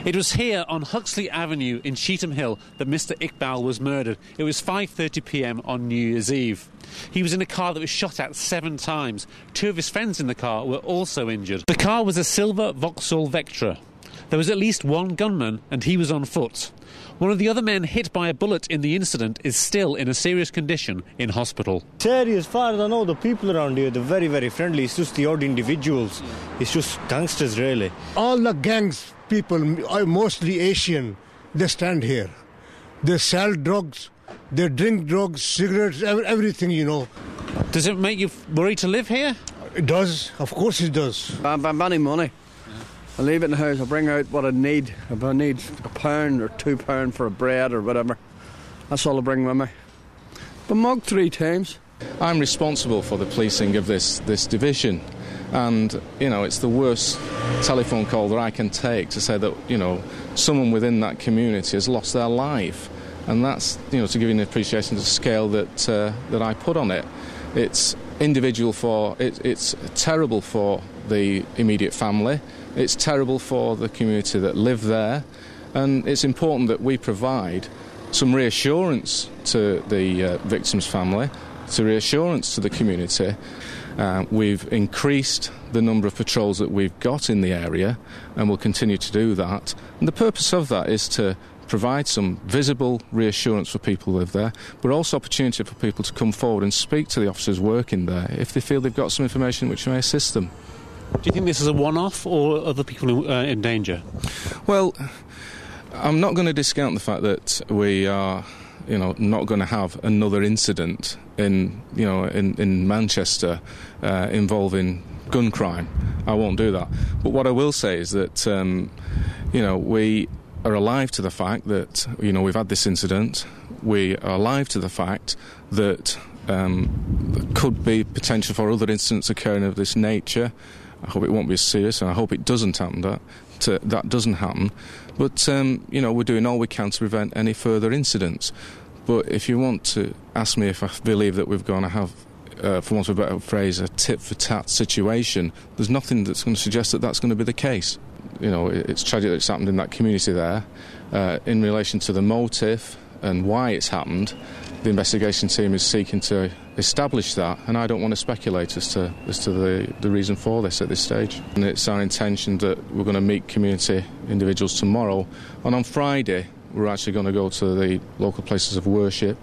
It was here on Huxley Avenue in Cheetham Hill that Mr Iqbal was murdered. It was 5:30 p.m. on New Year's Eve. He was in a car that was shot at 7 times. 2 of his friends in the car were also injured. The car was a silver Vauxhall Vectra. There was at least one gunman and he was on foot. One of the other men hit by a bullet in the incident is still in a serious condition in hospital. Terry, as far as I know, the people around here, they're very, very friendly. It's just the odd individuals. It's just gangsters, really. All the gangs people are mostly Asian. They stand here. They sell drugs. They drink drugs, cigarettes, everything, you know. Does it make you worried to live here? It does. Of course it does. I've any money. I leave it in the house. I bring out what I need. If I need £1 or £2 for a bread or whatever, that's all I bring with me. Been mugged 3 times. I'm responsible for the policing of this division, and you know it's the worst telephone call that I can take to say that someone within that community has lost their life, and that's to give you an appreciation of the scale that I put on it. It's individual it's terrible for the immediate family. It's terrible for the community that live there, and it's important that we provide some reassurance to the victim's family, some reassurance to the community. We've increased the number of patrols that we've got in the area, and we'll continue to do that. And the purpose of that is to provide some visible reassurance for people who live there, but also opportunity for people to come forward and speak to the officers working there if they feel they've got some information which may assist them. Do you think this is a one-off, or other people in danger? Well, I'm not going to discount the fact that we are, not going to have another incident in Manchester involving gun crime. I won't do that. But what I will say is that, we are alive to the fact that, we've had this incident. We are alive to the fact that there could be potential for other incidents occurring of this nature. I hope it won't be as serious, and I hope it doesn't happen. That doesn't happen. But we're doing all we can to prevent any further incidents. But if you want to ask me if I believe that we're going to have, for want of a better phrase, a tit-for-tat situation, there's nothing that's going to suggest that that's going to be the case. It's tragic that it's happened in that community there. In relation to the motive and why it's happened, the investigation team is seeking to establish that, and I don't want to speculate as to the reason for this at this stage. And it's our intention that we're going to meet community individuals tomorrow, and on Friday we're actually going to go to the local places of worship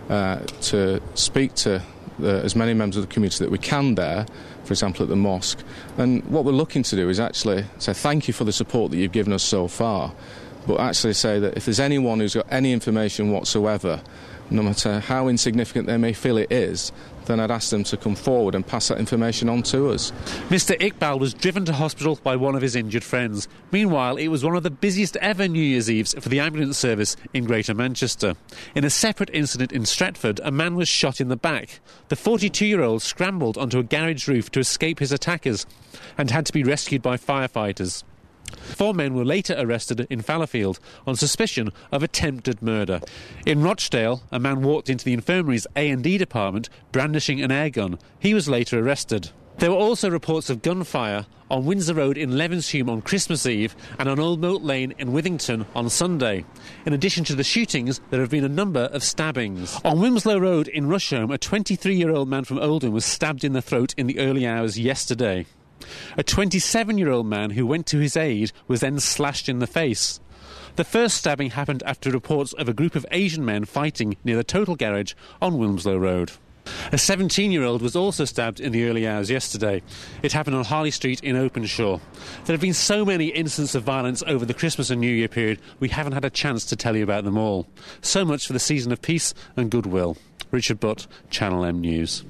to speak to as many members of the community that we can there, for example at the mosque. And what we're looking to do is actually say thank you for the support that you've given us so far, but actually say that if there's anyone who's got any information whatsoever, no matter how insignificant they may feel it is, then I'd ask them to come forward and pass that information on to us. Mr Iqbal was driven to hospital by one of his injured friends. Meanwhile, it was one of the busiest ever New Year's Eves for the ambulance service in Greater Manchester. In a separate incident in Stretford, a man was shot in the back. The 42-year-old scrambled onto a garage roof to escape his attackers and had to be rescued by firefighters. 4 men were later arrested in Fallowfield on suspicion of attempted murder. In Rochdale, a man walked into the infirmary's A&D department brandishing an air gun. He was later arrested. There were also reports of gunfire on Windsor Road in Levenshulme on Christmas Eve and on Old Moat Lane in Withington on Sunday. In addition to the shootings, there have been a number of stabbings. On Wimslow Road in Rusholme, a 23-year-old man from Oldham was stabbed in the throat in the early hours yesterday. A 27-year-old man who went to his aid was then slashed in the face. The first stabbing happened after reports of a group of Asian men fighting near the Total Garage on Wilmslow Road. A 17-year-old was also stabbed in the early hours yesterday. It happened on Harley Street in Openshaw. There have been so many incidents of violence over the Christmas and New Year period, we haven't had a chance to tell you about them all. So much for the season of peace and goodwill. Richard Butt, Channel M News.